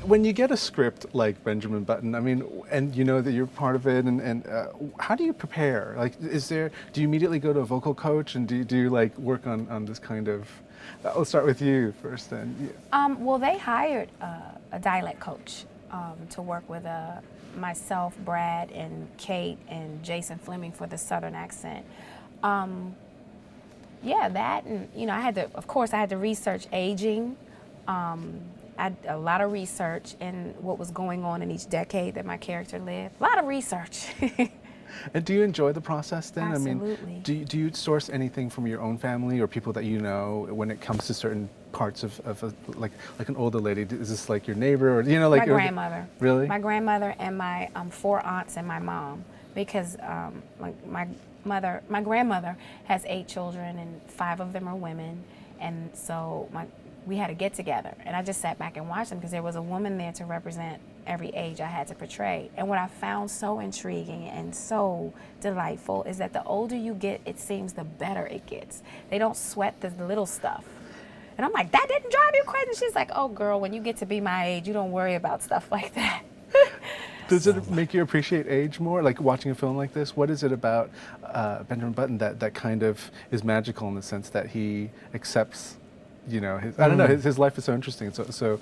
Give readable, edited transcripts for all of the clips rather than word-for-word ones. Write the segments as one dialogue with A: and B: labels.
A: when you get a script like Benjamin Button, I mean, and you know that you're part of it, and how do you prepare? Like, do you immediately go to a vocal coach, and do you like work on this kind of? Let's start with you first, then. Yeah.
B: Well, they hired a dialect coach to work with myself, Brad, and Kate, and Jason Fleming for the Southern accent. Yeah, that, and I had to, of course, I had to research aging. I did a lot of research in what was going on in each decade that my character lived. A lot of research.
A: And do you enjoy the process then?
B: Absolutely.
A: I mean, do you source anything from your own family or people that you know when it comes to certain parts of like an older lady? Is this like your neighbor or like
B: my grandmother?
A: Really?
B: My grandmother and my 4 aunts and my mom, because my grandmother has 8 children and 5 of them are women, and so we had to get together, and I just sat back and watched them because there was a woman there to represent every age I had to portray. And what I found so intriguing and so delightful is that the older you get, it seems the better it gets. They don't sweat the little stuff. And I'm like, that didn't drive you crazy? She's like, oh girl, when you get to be my age, you don't worry about stuff like that.
A: Does it make you appreciate age more? Like watching a film like this, what is it about Benjamin Button that kind of is magical in the sense that he accepts, I don't know, his life is so interesting. So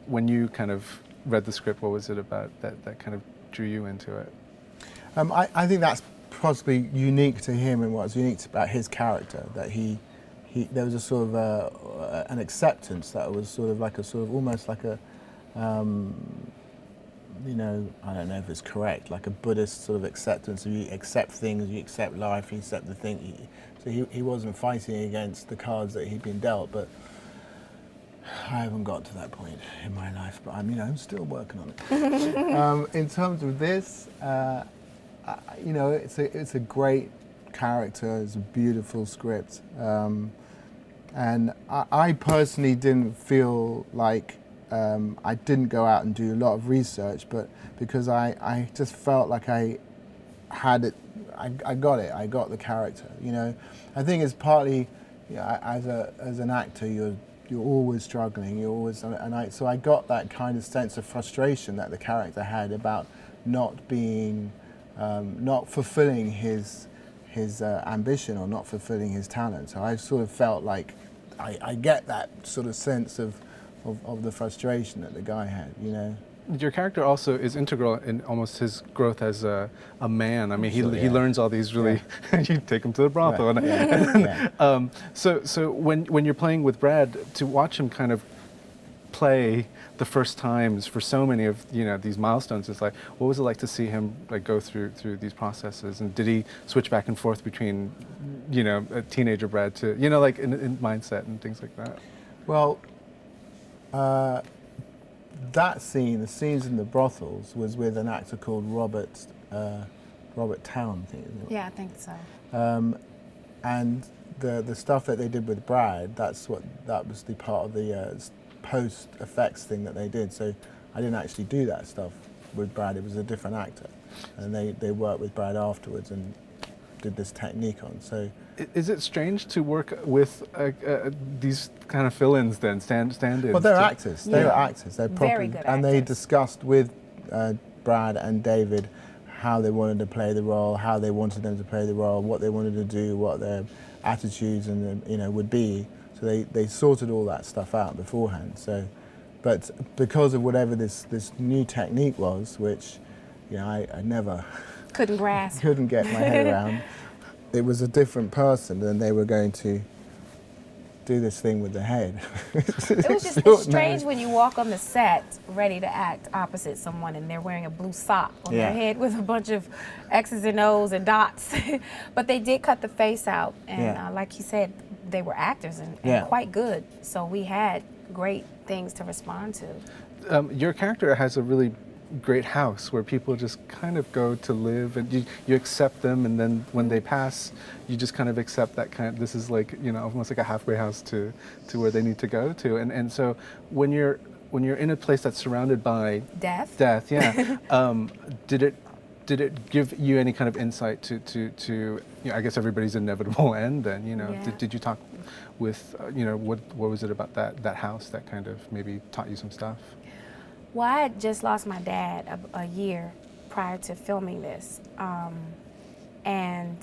A: when you kind of read the script, what was it about that kind of drew you into it?
C: I think that's possibly unique to him, and what's unique about his character, that there was a sort of an acceptance that was sort of almost like a I don't know if it's correct, like a Buddhist sort of acceptance. You accept things, you accept life, you accept the thing. So he wasn't fighting against the cards that he'd been dealt, but I haven't got to that point in my life, but I'm still working on it. In terms of this, it's a great character, it's a beautiful script, and I personally didn't feel like I didn't go out and do a lot of research, but because I just felt like I had it, I got it, I got the character. I think it's partly, as an actor, you're always struggling, so I got that kind of sense of frustration that the character had about not fulfilling his ambition or not fulfilling his talent. So I sort of felt like I get that sort of sense of the frustration that the guy had,
A: Your character also is integral in almost his growth as a man. I mean, he learns all these really. You take him to the brothel,
C: right.
A: So when you're playing with Brad, to watch him kind of play the first times for so many of these milestones, it's like, what was it like to see him like go through these processes, and did he switch back and forth between a teenager Brad to like in mindset and things like that?
C: Well. That scene, the scenes in the brothels, was with an actor called Robert Town, I think.
B: Yeah, I think so.
C: And the stuff that they did with Brad, that was the part of the post effects thing that they did. So I didn't actually do that stuff with Brad. It was a different actor, and they worked with Brad afterwards and did this technique on. So.
A: Is it strange to work with these kind of fill-ins then, stand-ins?
C: Well, they're actors. They were actors. They're proper,
B: very good
C: and
B: actors.
C: they discussed with Brad and David how they wanted to play the role, how they wanted them to play the role, what they wanted to do, what their attitudes and would be. So they sorted all that stuff out beforehand. So, but because of whatever this new technique was, which I never
B: couldn't grasp,
C: couldn't get my head around. It was a different person, and they were going to do this thing with the head.
B: It's strange when you walk on the set ready to act opposite someone and they're wearing a blue sock on their head with a bunch of X's and O's and dots. But they did cut the face out, and like you said, they were actors and quite good. So we had great things to respond to.
A: Your character has a really great house where people just kind of go to live, and you accept them, and then when they pass, you just kind of accept that this is like almost like a halfway house to where they need to go to, and so when you're in a place that's surrounded by
B: death,
A: did it give you any kind of insight to I guess everybody's inevitable end then, did you talk with what was it about that house that kind of maybe taught you some stuff?
B: Well, I had just lost my dad a year prior to filming this, and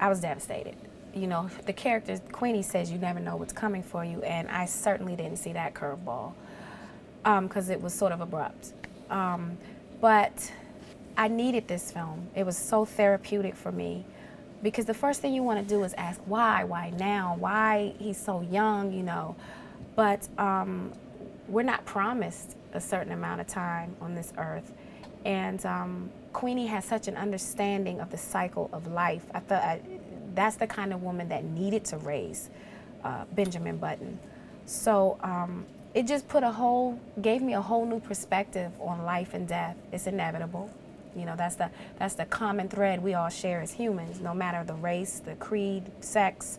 B: I was devastated. You know, the character, Queenie says you never know what's coming for you, and I certainly didn't see that curveball because it was sort of abrupt. But I needed this film. It was so therapeutic for me because the first thing you want to do is ask why now, why he's so young, you know. But we're not promised a certain amount of time on this earth. And Queenie has such an understanding of the cycle of life. I thought that's the kind of woman that needed to raise Benjamin Button. So it just gave me a whole new perspective on life and death. It's inevitable. You know, that's the common thread we all share as humans, no matter the race, the creed, sex.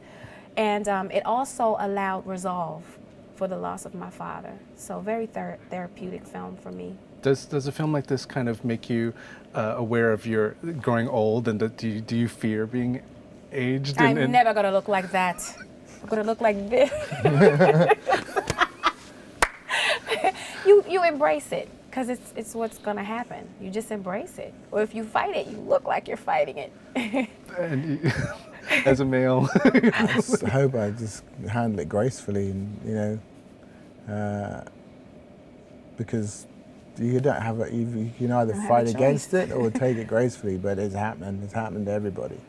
B: And it also allowed resolve for the loss of my father. So very therapeutic film for me.
A: Does a film like this kind of make you aware of your growing old, and do you fear being aged?
B: I'm never gonna look like that. I'm gonna look like this. You embrace it, because it's what's gonna happen. You just embrace it. Or if you fight it, you look like you're fighting it.
A: And as a male,
C: I just hope I just handle it gracefully, and you know, because you don't have you can either fight against it or take it gracefully. But it's happening. It's happening to everybody.